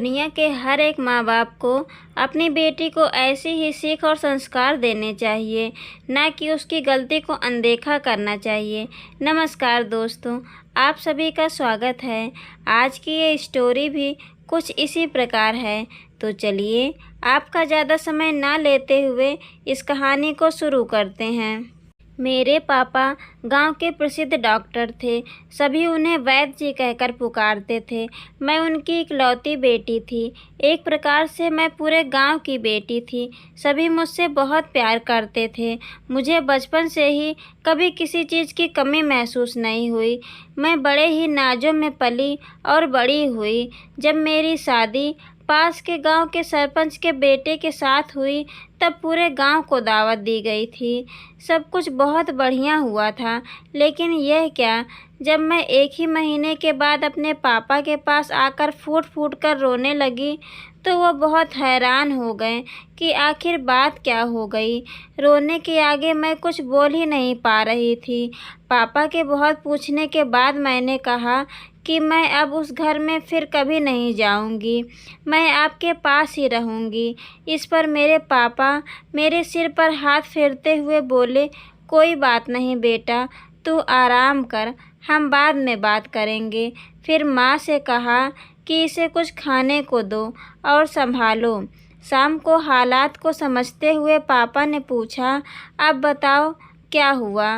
दुनिया के हर एक माँ बाप को अपनी बेटी को ऐसी ही सीख और संस्कार देने चाहिए, ना कि उसकी गलती को अनदेखा करना चाहिए। नमस्कार दोस्तों, आप सभी का स्वागत है। आज की ये स्टोरी भी कुछ इसी प्रकार है। तो चलिए आपका ज़्यादा समय ना लेते हुए इस कहानी को शुरू करते हैं। मेरे पापा गांव के प्रसिद्ध डॉक्टर थे। सभी उन्हें वैद्य जी कहकर पुकारते थे। मैं उनकी इकलौती बेटी थी। एक प्रकार से मैं पूरे गांव की बेटी थी। सभी मुझसे बहुत प्यार करते थे। मुझे बचपन से ही कभी किसी चीज़ की कमी महसूस नहीं हुई। मैं बड़े ही नाजों में पली और बड़ी हुई। जब मेरी शादी पास के गांव के सरपंच के बेटे के साथ हुई तब पूरे गांव को दावत दी गई थी। सब कुछ बहुत बढ़िया हुआ था, लेकिन यह क्या, जब मैं एक ही महीने के बाद अपने पापा के पास आकर फूट फूट कर रोने लगी तो वो बहुत हैरान हो गए कि आखिर बात क्या हो गई। रोने के आगे मैं कुछ बोल ही नहीं पा रही थी। पापा के बहुत पूछने के बाद मैंने कहा कि मैं अब उस घर में फिर कभी नहीं जाऊंगी, मैं आपके पास ही रहूंगी। इस पर मेरे पापा मेरे सिर पर हाथ फेरते हुए बोले, कोई बात नहीं बेटा, तू आराम कर, हम बाद में बात करेंगे। फिर माँ से कहा कि इसे कुछ खाने को दो और संभालो। शाम को हालात को समझते हुए पापा ने पूछा, अब बताओ क्या हुआ,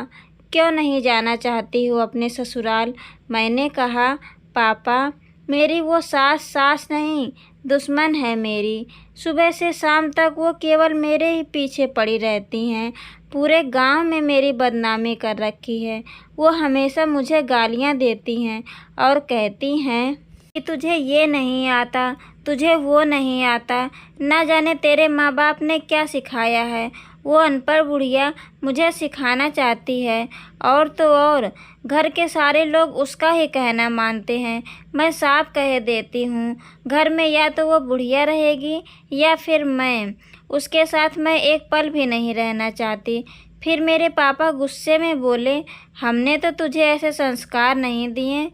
क्यों नहीं जाना चाहती हो अपने ससुराल? मैंने कहा, पापा मेरी वो सास नहीं, दुश्मन है मेरी। सुबह से शाम तक वो केवल मेरे ही पीछे पड़ी रहती हैं। पूरे गांव में मेरी बदनामी कर रखी है। वो हमेशा मुझे गालियां देती हैं और कहती हैं कि तुझे ये नहीं आता, तुझे वो नहीं आता। ना जाने तेरे माँ बाप ने क्या सिखाया है। वो अनपढ़ बुढ़िया मुझे सिखाना चाहती है। और तो और घर के सारे लोग उसका ही कहना मानते हैं। मैं साफ कह देती हूँ, घर में या तो वो बुढ़िया रहेगी या फिर मैं। उसके साथ मैं एक पल भी नहीं रहना चाहती। फिर मेरे पापा गुस्से में बोले, हमने तो तुझे ऐसे संस्कार नहीं दिए।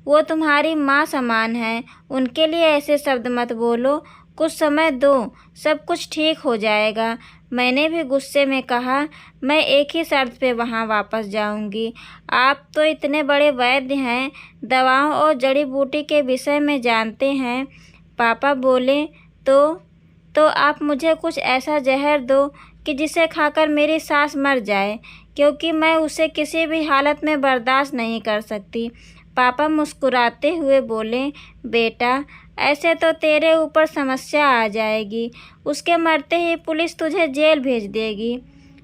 वो तुम्हारी माँ समान है, उनके लिए ऐसे शब्द मत बोलो। कुछ समय दो, सब कुछ ठीक हो जाएगा। मैंने भी गुस्से में कहा, मैं एक ही शर्त पे वहाँ वापस जाऊँगी। आप तो इतने बड़े वैद्य हैं, दवाओं और जड़ी बूटी के विषय में जानते हैं। पापा बोले, तो आप मुझे कुछ ऐसा जहर दो कि जिसे खाकर मेरी सास मर जाए, क्योंकि मैं उसे किसी भी हालत में बर्दाश्त नहीं कर सकती। पापा मुस्कुराते हुए बोले, बेटा ऐसे तो तेरे ऊपर समस्या आ जाएगी। उसके मरते ही पुलिस तुझे जेल भेज देगी।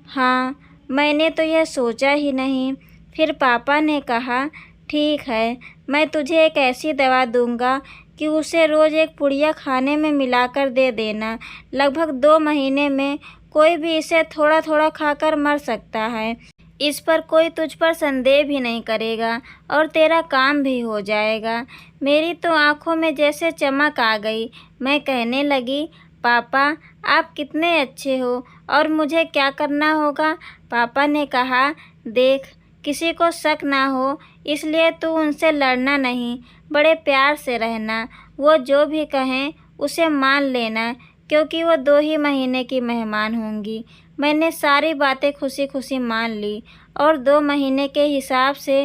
हाँ, मैंने तो यह सोचा ही नहीं। फिर पापा ने कहा, ठीक है, मैं तुझे एक ऐसी दवा दूंगा कि उसे रोज़ एक पुड़िया खाने में मिलाकर दे देना। लगभग 2 महीने में कोई भी इसे थोड़ा थोड़ा खाकर मर सकता है। इस पर कोई तुझ पर संदेह भी नहीं करेगा और तेरा काम भी हो जाएगा। मेरी तो आंखों में जैसे चमक आ गई। मैं कहने लगी, पापा आप कितने अच्छे हो और मुझे क्या करना होगा? पापा ने कहा, देख किसी को शक ना हो इसलिए तू उनसे लड़ना नहीं, बड़े प्यार से रहना। वो जो भी कहें उसे मान लेना, क्योंकि वो 2 ही महीने की मेहमान होंगी। मैंने सारी बातें खुशी खुशी मान ली और 2 महीने के हिसाब से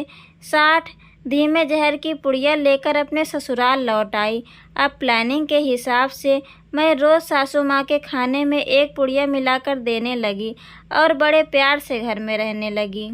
60 धीमे जहर की पुड़िया लेकर अपने ससुराल लौट आई। अब प्लानिंग के हिसाब से मैं रोज़ सासू माँ के खाने में एक पुड़िया मिलाकर देने लगी और बड़े प्यार से घर में रहने लगी।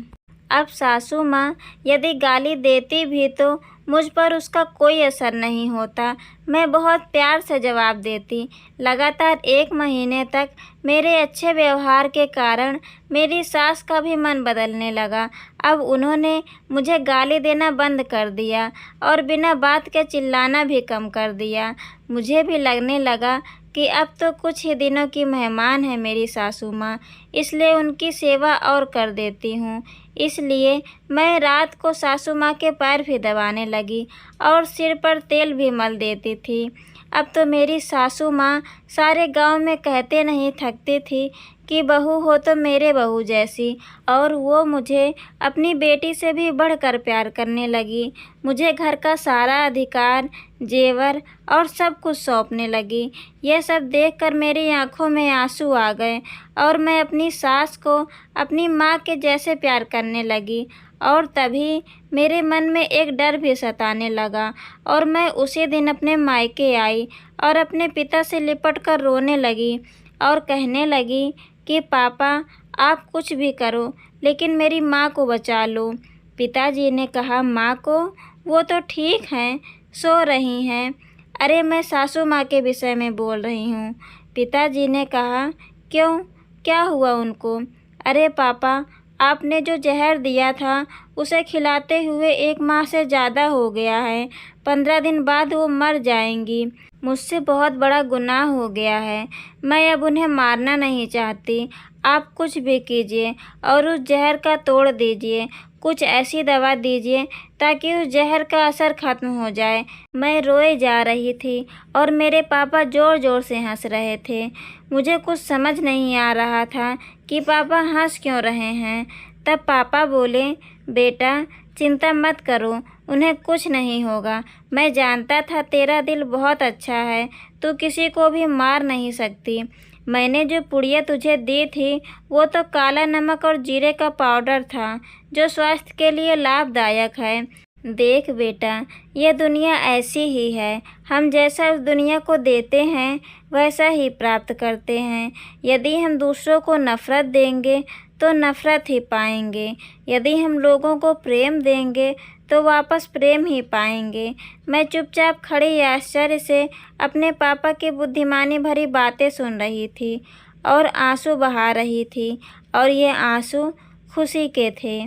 अब सासू माँ यदि गाली देती भी तो मुझ पर उसका कोई असर नहीं होता। मैं बहुत प्यार से जवाब देती। लगातार 1 महीने तक मेरे अच्छे व्यवहार के कारण मेरी सास का भी मन बदलने लगा। अब उन्होंने मुझे गाली देना बंद कर दिया और बिना बात के चिल्लाना भी कम कर दिया। मुझे भी लगने लगा कि अब तो कुछ ही दिनों की मेहमान है मेरी सासू माँ, इसलिए उनकी सेवा और कर देती हूँ। इसलिए मैं रात को सासू माँ के पैर भी दबाने लगी और सिर पर तेल भी मल देती थी। अब तो मेरी सासू माँ सारे गांव में कहते नहीं थकती थी कि बहू हो तो मेरे बहू जैसी, और वो मुझे अपनी बेटी से भी बढ़कर प्यार करने लगी। मुझे घर का सारा अधिकार, जेवर और सब कुछ सौंपने लगी। यह सब देखकर मेरी आंखों में आंसू आ गए और मैं अपनी सास को अपनी माँ के जैसे प्यार करने लगी। और तभी मेरे मन में एक डर भी सताने लगा और मैं उसी दिन अपने मायके आई और अपने पिता से लिपट कर रोने लगी और कहने लगी कि पापा, आप कुछ भी करो लेकिन मेरी माँ को बचा लो। पिताजी ने कहा, माँ को? वो तो ठीक हैं, सो रही हैं। अरे, मैं सासू माँ के विषय में बोल रही हूँ। पिताजी ने कहा, क्यों, क्या हुआ उनको? अरे पापा, आपने जो जहर दिया था उसे खिलाते हुए 1 माह से ज़्यादा हो गया है। 15 दिन बाद वो मर जाएंगी। मुझसे बहुत बड़ा गुनाह हो गया है। मैं अब उन्हें मारना नहीं चाहती। आप कुछ भी कीजिए और उस जहर का तोड़ दीजिए। कुछ ऐसी दवा दीजिए ताकि उस जहर का असर ख़त्म हो जाए। मैं रोए जा रही थी और मेरे पापा ज़ोर ज़ोर से हंस रहे थे। मुझे कुछ समझ नहीं आ रहा था कि पापा हंस क्यों रहे हैं। तब पापा बोले, बेटा, चिंता मत करो, उन्हें कुछ नहीं होगा। मैं जानता था तेरा दिल बहुत अच्छा है, तू किसी को भी मार नहीं सकती। मैंने जो पुड़िया तुझे दी थी वो तो काला नमक और जीरे का पाउडर था, जो स्वास्थ्य के लिए लाभदायक है। देख बेटा, यह दुनिया ऐसी ही है। हम जैसा उस दुनिया को देते हैं वैसा ही प्राप्त करते हैं। यदि हम दूसरों को नफ़रत देंगे तो नफ़रत ही पाएंगे। यदि हम लोगों को प्रेम देंगे तो वापस प्रेम ही पाएंगे। मैं चुपचाप खड़ी आश्चर्य से अपने पापा की बुद्धिमानी भरी बातें सुन रही थी और आंसू बहा रही थी, और ये आंसू खुशी के थे।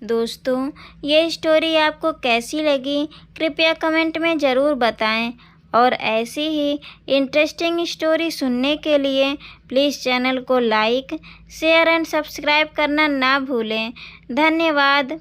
दोस्तों, ये स्टोरी आपको कैसी लगी कृपया कमेंट में ज़रूर बताएं, और ऐसी ही इंटरेस्टिंग स्टोरी सुनने के लिए प्लीज़ चैनल को लाइक, शेयर एंड सब्सक्राइब करना ना भूलें। धन्यवाद।